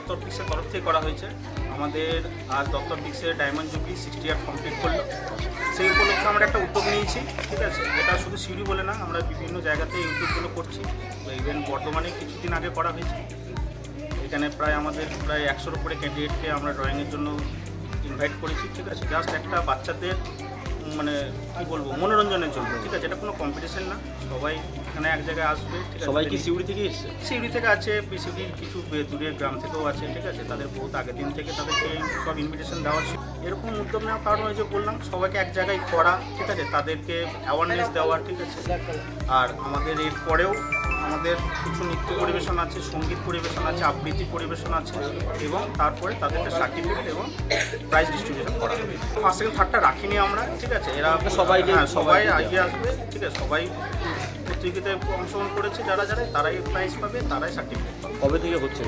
দত্তর পিক্সের তরফ থেকে করা হয়েছে। আমাদের আজ দত্তর পিক্সের ডায়মন্ড জুবলি 60 ইয়ার কমপ্লিট করলো। সেই উপলক্ষে আমরা একটা উদ্যোগ নিয়েছি, ঠিক আছে। এটা শুধু সিউড়ি বলে না, আমরা বিভিন্ন জায়গাতে এই উদ্যোগগুলো করছি। ইভেন বর্ধমানে কিছুদিন আগে করা হয়েছে। এখানে আমাদের প্রায় 100-র উপরে ক্যান্ডিডেটকে আমরা ড্রয়িংয়ের জন্য ইনভাইট করেছি, ঠিক আছে। জাস্ট একটা বাচ্চাদের মানে কী বলবো, মনোরঞ্জনের জন্য, ঠিক আছে। এটা কোনো কম্পিটিশন না, সবাই এখানে এক জায়গায় আসবে, ঠিক আছে। সবাই কি সিউড়ি থেকে এসছে? সিউড়ি থেকে আছে, পিসিউড়ির কিছু দূরের গ্রাম থেকেও আছে, ঠিক আছে। তাদের বহুত আগের দিন থেকে তাদেরকে সব ইনভিটেশন দেওয়া ছিল। এরকম উদ্যোগ নেওয়ার কারণ ওই যে বললাম, সবাইকে এক জায়গায় করা, ঠিক আছে, তাদেরকে অ্যাওয়ারনেস দেওয়া, ঠিক আছে। আর আমাদের এরপরেও আমাদের কিছু নৃত্য পরিবেশন আছে, সঙ্গীত পরিবেশন আছে, আবৃত্তি পরিবেশন আছে, এবং তারপরে তাদেরকে সার্টিফিকেট এবং প্রাইজ ডিস্ট্রিবিউশন করা হবে। ফার্স্ট সেকেন্ড থার্ডটা রাখিনি আমরা, ঠিক আছে। এরা সবাই এগিয়ে আসবে, ঠিক আছে। সবাই প্রতিযোগিতায় অংশগ্রহণ করেছে, যারা তারাই প্রাইজ পাবে, তারাই সার্টিফিকেট পাবে। কবে থেকে হচ্ছে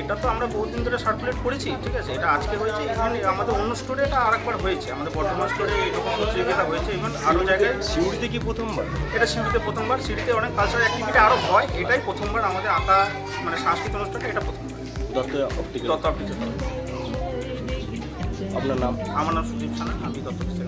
এটা তো আমরা বহুদিন ধরে সার্কুলেট করেছি, ঠিক আছে। এটা আজকে হয়েছে, ইভেন আমাদের অন্য স্টোরে এটা আরেকবার হয়েছে, আমাদের বর্ধমান স্টোরে এরকম প্রতিযোগিতা হয়েছে, ইভেন আরও জায়গায়। সিউড়িতে কি প্রথমবার? এটা সিউড়িতে প্রথমবার। সিউড়িতে অনেক কালচারাল অ্যাক্টিভিটি আরও হয়, এটাই প্রথমবার আমাদের আঁকা মানে সাংস্কৃতিক অনুষ্ঠানটা এটা প্রথমবার। দত্ত অপটিক্যাল। আপনার নাম? আমার নাম সুদীপ সানা, আমি দত্ত অপটিক্যাল।